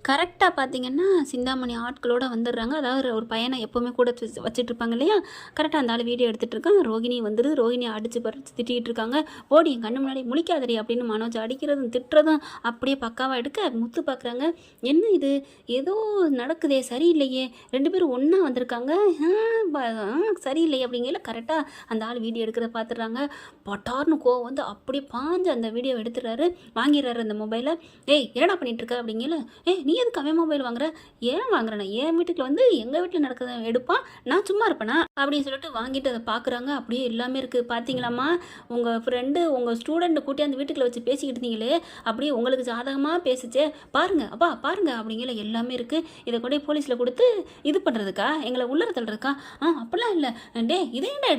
கரெக்டாக பார்த்தீங்கன்னா, சிந்தாமணி ஆட்களோட வந்துடுறாங்க. அதாவது ஒரு பையனை எப்போவுமே கூட வச்சுட்ருப்பாங்க இல்லையா? கரெக்டாக அந்த ஆள் வீடியோ எடுத்துகிட்டு இருக்கான். ரோகிணி வந்துடுது. ரோகிணியை அடித்து பறித்து திட்டிகிட்டு இருக்காங்க. "போடி என் கண்ணு முன்னாடி முழிக்காதடி" அப்படின்னு மனோஜ் அடிக்கிறதும் திட்டுறதும் அப்படியே பக்காவாக எடுக்க முத்து பார்க்குறாங்க. என்ன இது, ஏதோ நடக்குதே, சரியில்லையே, 2 பேரும் ஒன்றா வந்திருக்காங்க, சரியில்லையே அப்படிங்கல கரெக்டாக அந்த ஆள் வீடியோ எடுக்கிறத பார்த்துடுறாங்க. பட்டார்னு கோவம் வந்து அப்படியே பாஞ்சு அந்த வீடியோ எடுத்துடுறாரு. வாங்கிடுறாரு அந்த மொபைலை. "ஏய் என்னடா பண்ணிகிட்ருக்க" அப்படிங்கல. "நீ எதுக்கு அவன் மொபைல் வாங்குற? ஏன் வாங்குறேன்னா, என் வீட்டுக்குள்ள வந்து எங்கள் வீட்டில் நடக்கிறத எடுப்பான், நான் சும்மா இருப்பேனா" அப்படின்னு சொல்லிட்டு வாங்கிட்டு அதை பார்க்குறாங்க. அப்படியே எல்லாமே இருக்குது. "பார்த்தீங்களாம்மா, உங்கள் ஃப்ரெண்டு உங்கள் ஸ்டூடெண்ட்டை கூட்டி அந்த வீட்டுக்குள்ள வச்சு பேசிக்கிட்டு இருந்தீங்களே, அப்படியே உங்களுக்கு சாதகமாக பேசிச்சே, பாருங்க அப்பா பாருங்க" அப்படிங்கிற எல்லாமே இருக்குது. இதை கொண்டு போய் போலீஸில் கொடுத்து இது பண்ணுறதுக்கா, எங்களை உள்ளர தள்ளுறதுக்கா? அப்படிலாம் இல்லை. "டே இதை ஏன்டா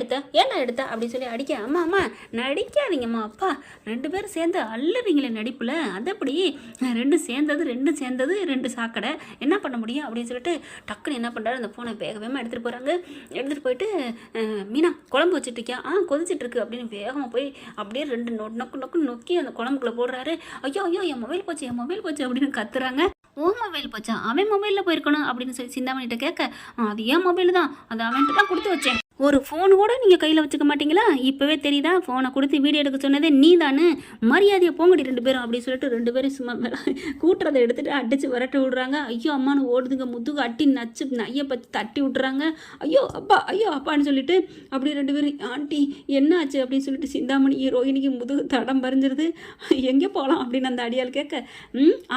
எடுத்த" அப்படின்னு சொல்லி அடிக்க. "அம்மா அம்மா நடிக்காதீங்கம்மா, அப்பா 2 பேரும் சேர்ந்து அள்ளுறீங்களே நடிப்பில், அது எப்படி, ரெண்டும் சேர்ந்தது 2 சாக்கடை, என்ன பண்ண முடியும்" அப்படின்னு சொல்லிட்டு டக்குன்னு என்ன பண்ணுறாரு, அந்த ஃபோனை வேகமாக எடுத்துகிட்டு போகிறாங்க. எடுத்துகிட்டு போயிட்டு, "மீனா குழம்பு வச்சுட்ருக்கியா?" கொதிச்சிட்ருக்கு" அப்படின்னு வேகமாக போய் அப்படியே 2 நொக்கு நொக்கி அந்த குழம்புக்குள்ளே போடுறாரு. "ஐயோ ஐயோ என் மொபைல் போச்சு அப்படின்னு கத்துறாங்க. "ஓ மொபைல் போச்சா? அவன் மொபைலில் போயிருக்கணும்" அப்படின்னு சொல்லி சிந்தாமணிகிட்ட கேட்க, "அது ஏன் மொபைல் தான், அது அவன்கிட்ட தான் கொடுத்து வச்சேன். ஒரு ஃபோன் கூட நீங்கள் கையில் வச்சுக்க மாட்டீங்களா? இப்போவே தெரியுதா, ஃபோனை கொடுத்து வீடியோ எடுக்க சொன்னதே நீ தானே, மரியாதையை போங்கடி 2 பேரும்" அப்படின்னு சொல்லிட்டு 2 பேரும் சும்மா கூட்டுறதை எடுத்துகிட்டு அடித்து விரட்டி விட்றாங்க. ஐயோ அம்மானு ஓடுதுங்க. முதுகு அட்டி நச்சு நையை பற்றி தட்டி விட்டுறாங்க. ஐயோ அப்பான்னு சொல்லிட்டு அப்படி 2 பேரும், "ஆண்டி என்ன ஆச்சு" அப்படின்னு சொல்லிட்டு சிந்தாமணி ரோகிணிக்கு முதுகு தடம் பறிஞ்சிருது. "எங்கே போகலாம்" அப்படின்னு அந்த அடியால் கேட்க,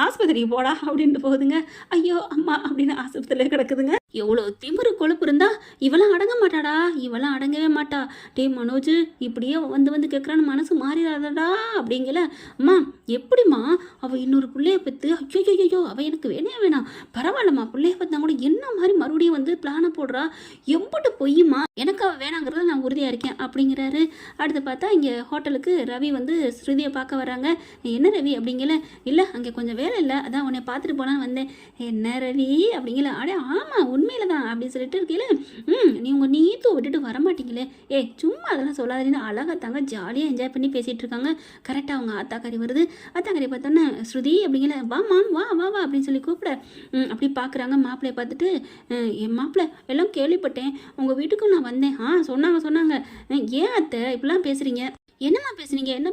"ஆஸ்பத்திரிக்கு போடா" அப்படின்ட்டு போகுதுங்க. "ஐயோ அம்மா" அப்படின்னு ஆஸ்பத்திரியில் கிடக்குதுங்க. எவ்வளோ திமிரு கொழுப்பு இருந்தா இவெல்லாம் அடங்க மாட்டாடா, இவெல்லாம் அடங்கவே மாட்டா. "டே மனோஜ், இப்படியே வந்து கேட்குறான்னு மனசு மாறிடாதடா" அப்படிங்கல. "அம்மா எப்படிம்மா, அவள் இன்னொரு பிள்ளைய பெற்று, ஐயோ அவள் எனக்கு வேணாம், பரவாயில்லம்மா, பிள்ளைய பார்த்தா கூட என்ன மாதிரி மறுபடியும் வந்து பிளானை போடுறா, எம்பிட்டு பொய்யுமா, எனக்கு அவள் வேணாங்கிறத நான் உறுதியாக இருக்கேன்" அப்படிங்கிறாரு. அடுத்து பார்த்தா இங்கே ஹோட்டலுக்கு ரவி வந்து ஸ்ருதியை பார்க்க வராங்க. "என்ன ரவி" அப்படிங்கல. "இல்லை அங்கே கொஞ்சம் வேலை இல்லை, அதான் உன்னை பார்த்துட்டு போனான்னு வந்தேன்." "என்ன ரவி" அப்படிங்கல. "அடே ஆமாம் உண்மையில தான்" அப்படின்னு சொல்லிட்டு இருக்கீங்களே. "நீ உங்கள் நீத்து விட்டுட்டு வரமாட்டீங்களே, சும்மா அதெல்லாம் சொல்லாதீங்கன்னு" அழகா தாங்க ஜாலியாக என்ஜாய் பண்ணி பேசிகிட்டு இருக்காங்க. கரெக்டாக அவங்க ஆத்தாக்காரி வருது. ஆத்தாக்காரி பார்த்தோன்னே, "ஸ்ருதி" அப்படிங்கல. "வாமா வா அப்படின்னு சொல்லி கூப்பிட, அப்படி பார்க்குறாங்க. மாப்பிள்ளையை பார்த்துட்டு, "என் மாப்பிள்ளை எல்லாம் கேள்விப்பட்டேன், உங்கள் வீட்டுக்கும் நான் வந்தேன்." சொன்னாங்க. "ஏன் அத்தை இப்படிலாம் பேசுகிறீங்க, என்ன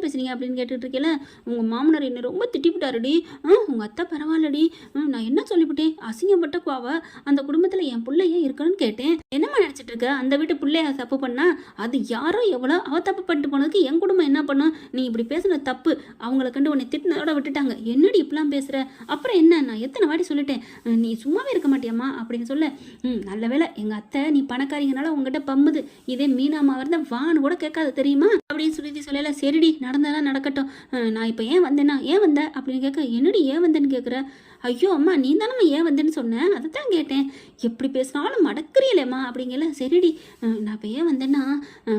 பேசுறீங்க அப்படின்னு கேட்டுட்டு இருக்கல. "உங்கள் மாமனார் என்னை ரொம்ப திட்டிவிட்டாருடி." "உங்கள் அத்தை பரவாயில்லடி, நான் என்ன சொல்லிவிட்டேன், அசிங்கப்பட்ட குவாவ, அந்த குடும்பத்தில் என் பிள்ளை ஏன் இருக்கணும்னு கேட்டேன். என்னம்மா நினச்சிட்டு இருக்க, அந்த வீட்டு பிள்ளைய தப்பு பண்ணா, அது யாரோ எவ்வளோ அவ தப்பு பண்ணிட்டு போனதுக்கு என் குடும்பம் என்ன பண்ணும், நீ இப்படி பேசுன தப்பு, அவங்கள கண்டு உன்னை திட்டினதோட விட்டுட்டாங்க, என்னடி இப்படிலாம் பேசுகிற, அப்புறம் என்ன, நான் எத்தனை வாட்டி சொல்லிட்டேன், நீ சும்மாவே இருக்க மாட்டியம்மா" அப்படின்னு சொல்ல, "நல்ல வேலை எங்கள் அத்தை நீ பணக்காரிங்கனால உங்ககிட்ட பம்முது, இதே மீனாமா இருந்தால் வான்னு கூட கேட்காது தெரியுமா" அப்படின்னு சொல்லி சொல்லல. "சரிடி நடந்ததெல்லாம் நடக்கட்டும், நான் இப்போ ஏன் வந்த அப்படின்னு கேட்க, "என்னடி ஏன் வந்தேன்னு கேட்குற?" "ஐயோ அம்மா நீ தானம்மா ஏன் வந்தேன்னு சொன்னேன், அதை தான் கேட்டேன், எப்படி பேசினாலும் மடக்குறியலேம்மா" அப்படிங்கல. "சரிடி, நான் இப்போ ஏன் வந்தேன்னா,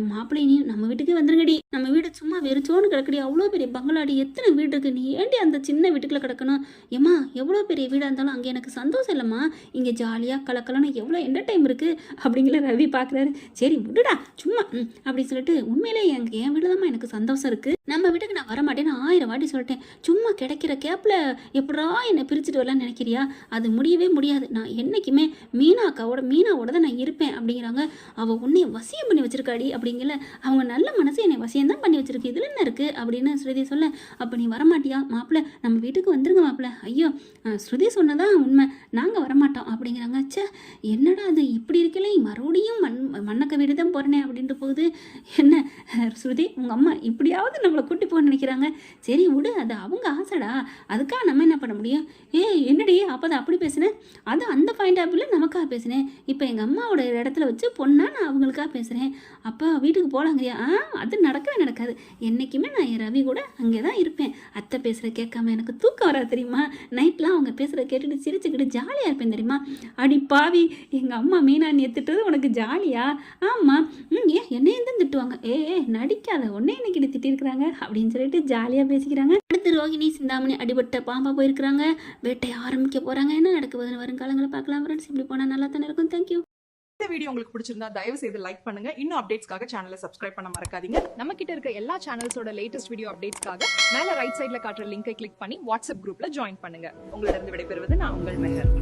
மாப்பிள்ளை நீ நம்ம வீட்டுக்கே வந்துருங்கடி, நம்ம வீடு சும்மா வெறிச்சோன்னு கிடக்கடி, அவ்வளோ பெரிய பங்களாடி, எத்தனை வீடு இருக்குது, நீ ஏண்டி அந்த சின்ன வீட்டுக்குள்ளே கிடக்கணும், ஏம்மா எவ்வளோ பெரிய வீடாக இருந்தாலும் அங்கே எனக்கு சந்தோஷம் இல்லைம்மா, இங்கே ஜாலியாக கலக்கலன்னு எவ்வளோ என்டர்டைம் இருக்குது" அப்படிங்கிற ரவி பார்க்குறாரு. "சரி விடுடா சும்மா" அப்படின்னு சொல்லிட்டு, "உண்மையிலே என் வீடு தான்மா எனக்கு சந்தோஷம் இருக்குது, நம்ம வீட்டுக்கு நான் வரமாட்டேன்னு 1000 வாட்டி சொல்லிட்டேன், சும்மா கிடைக்கிற கேப்பில் எப்படா என்னை பிரிச்சுட்டு வரலான்னு நினைக்கிறியா, அது முடியவே முடியாது, நான் என்றைக்குமே மீனாவோட தான் நான் இருப்பேன்" அப்படிங்கிறாங்க. "அவள் உன்னை வசியம் பண்ணி வச்சிருக்காடி" அப்படிங்கல. "அவங்க நல்ல மனசு என்னை வசியம் தான் பண்ணி வச்சிருக்கு, இதில் என்ன இருக்குது" அப்படின்னு ஸ்ருதி சொல்ல, "அப்போ நீ வரமாட்டியா மாப்பிள்ளை, நம்ம வீட்டுக்கு வந்துருங்க மாப்பிள்ளை." "ஐயோ ஸ்ருதி சொன்னதான் உண்மை, நாங்கள் வரமாட்டோம்" அப்படிங்கிறாங்க. "ச்சே என்னடா அது இப்படி இருக்கல, மறுபடியும் மண்ணக்க வீடு தான் போகிறேனே" அப்படின்ட்டு போகுது. "என்ன ஸ்ருதி, உங்கள் அம்மா இப்படியாவது நம்மளை கூட்டி போக நினைக்கிறாங்க, சரி விடு, அது அவங்க ஆசைடா, அதுக்காக நம்ம என்ன பண்ண முடியும்." என்னடி அப்போ தான் அப்படி பேசுனேன், அது அந்த பாயிண்ட் ஆஃப் வியூவில் நமக்காக பேசுனேன், இப்போ எங்கள் அம்மாவோட இடத்துல வச்சு பொண்ணா நான் அவங்களுக்காக பேசுகிறேன், அப்போ வீட்டுக்கு போகலாங்கறியா? அது நடக்கவே நடக்காது, என்றைக்குமே நான் என் ரவி கூட அங்கே தான் இருப்பேன், அத்தை பேசுகிற கேட்காம எனக்கு தூக்கம் வராது தெரியுமா, நைட்லாம் அவங்க பேசுகிற கேட்டுட்டு சிரிச்சுக்கிட்டு ஜாலியாக இருப்பேன் தெரியுமா." "அடி பாவி, எங்கள் அம்மா மீனா நீ திட்டுறது உனக்கு ஜாலியா?" "ஆமாம்." என்னையும் தான் திட்டுவாங்க." நடிக்காத, உடனே இன்னைக்கு திட்டிருக்கிறாங்க" அப்படின்னு சொல்லிட்டு ஜாலியாக பேசிக்கிறாங்க. அடுத்து ரோகிணி சிந்தாமணி அடிபட்ட பாம்பா போயிருக்கிறாங்க. வேட்டையை ஆரம்பிக்க போகிறாங்க. என்ன நடக்குதுன்னு வருங்காலங்களை பார்க்கலாம் ஃப்ரெண்ட்ஸ். இப்படி போனால் நல்லா தானே இருக்கும். தேங்க்யூ. இந்த வீடியோ உங்களுக்கு பிடிச்சிருந்தா தயவு செய்து லைக் பண்ணுங்க. இன்னும் அப்டேட்ஸ்க்காக சேனலை சப்ஸ்கிரைப் பண்ண மறக்காதீங்க. நம்ம கிட்ட இருக்க எல்லா சேனல்ஸோட லேட்டஸ்ட் வீடியோ அப்டேட்ஸ்க்காக மேல ரைட் சைடுல காட்டுற லிங்கை கிளிக் பண்ணி வாட்ஸ்அப் குரூப்ல ஜாயின் பண்ணுங்க. உங்களிடம் விடைபெறுவது நான் உங்கள் மெஹர்.